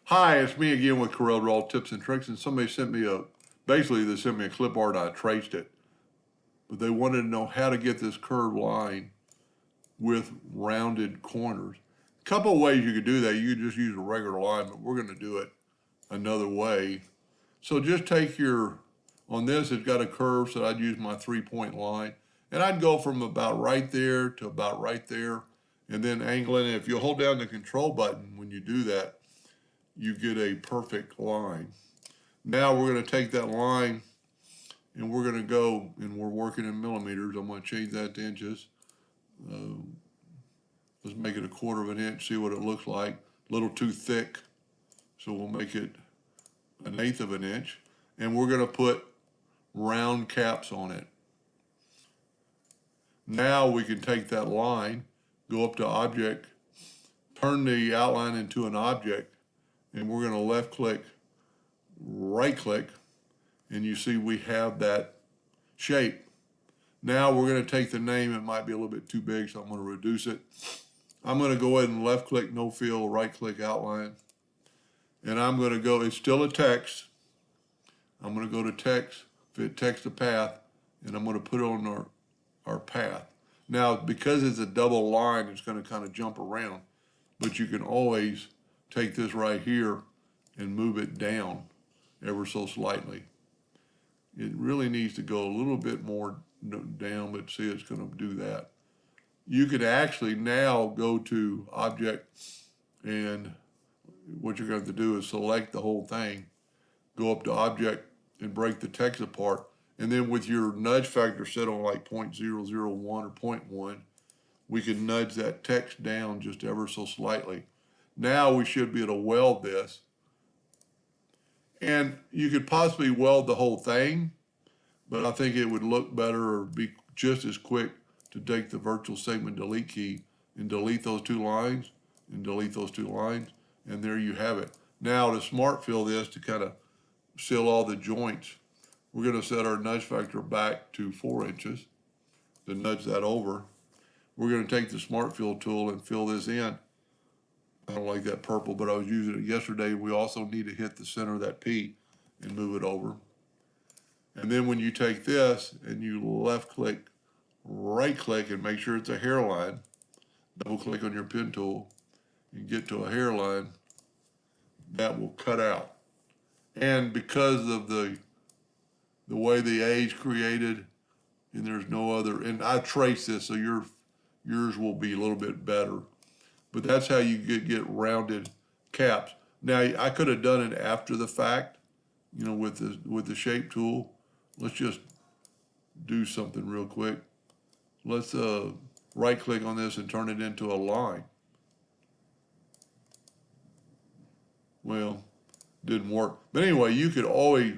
Hi, it's me again with Corel Draw Tips and Tricks, and somebody sent me basically they sent me a clip art, I traced it. But they wanted to know how to get this curved line with rounded corners. A couple of ways you could do that. You could just use a regular line, but we're going to do it another way. So just take on this, it's got a curve, so I'd use my 3-point line. And I'd go from about right there to about right there, and then angling it. If you hold down the control button when you do that, you get a perfect line. Now we're going to take that line and we're going to go, and we're working in millimeters. I'm going to change that to inches. Let's make it 1/4 of an inch, see what it looks like. A little too thick, so we'll make it 1/8 of an inch. And we're going to put round caps on it. Now we can take that line, go up to Object, turn the outline into an object, and we're going to left click, right click, and you see we have that shape. Now we're going to take the name. It might be a little bit too big, so I'm going to reduce it. I'm going to go ahead and left click, no fill, right click outline. And I'm going to go, it's still a text. I'm going to go to text, fit text to path, and I'm going to put it on our path. Now, because it's a double line, it's going to kind of jump around, but you can always take this right here and move it down ever so slightly. It really needs to go a little bit more down, but see, it's going to do that. You could actually now go to Object, and what you're going to have to do is select the whole thing, go up to Object and break the text apart, and then with your nudge factor set on like 0.001 or 0.1, we can nudge that text down just ever so slightly. Now we should be able to weld this. And you could possibly weld the whole thing, but I think it would look better or be just as quick to take the virtual segment delete key and delete those two lines and delete those two lines, and there you have it. Now to smart fill this, to kind of seal all the joints, we're going to set our nudge factor back to 4 inches to nudge that over. We're going to take the smart fill tool and fill this in. I don't like that purple, but I was using it yesterday. We also need to hit the center of that P and move it over. And then when you take this and you left click, right click, and make sure it's a hairline, double click on your pen tool and get to a hairline, that will cut out. And because of the way the A is created, and there's no other, and I trace this, so yours will be a little bit better. But that's how you get rounded caps. Now I could have done it after the fact, with the shape tool. Let's just do something real quick. Let's right click on this and turn it into a line. Well, didn't work. But anyway, you could always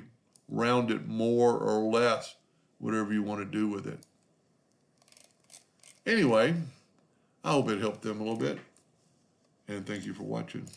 round it more or less, whatever you want to do with it. Anyway, I hope it helped them a little bit. And thank you for watching.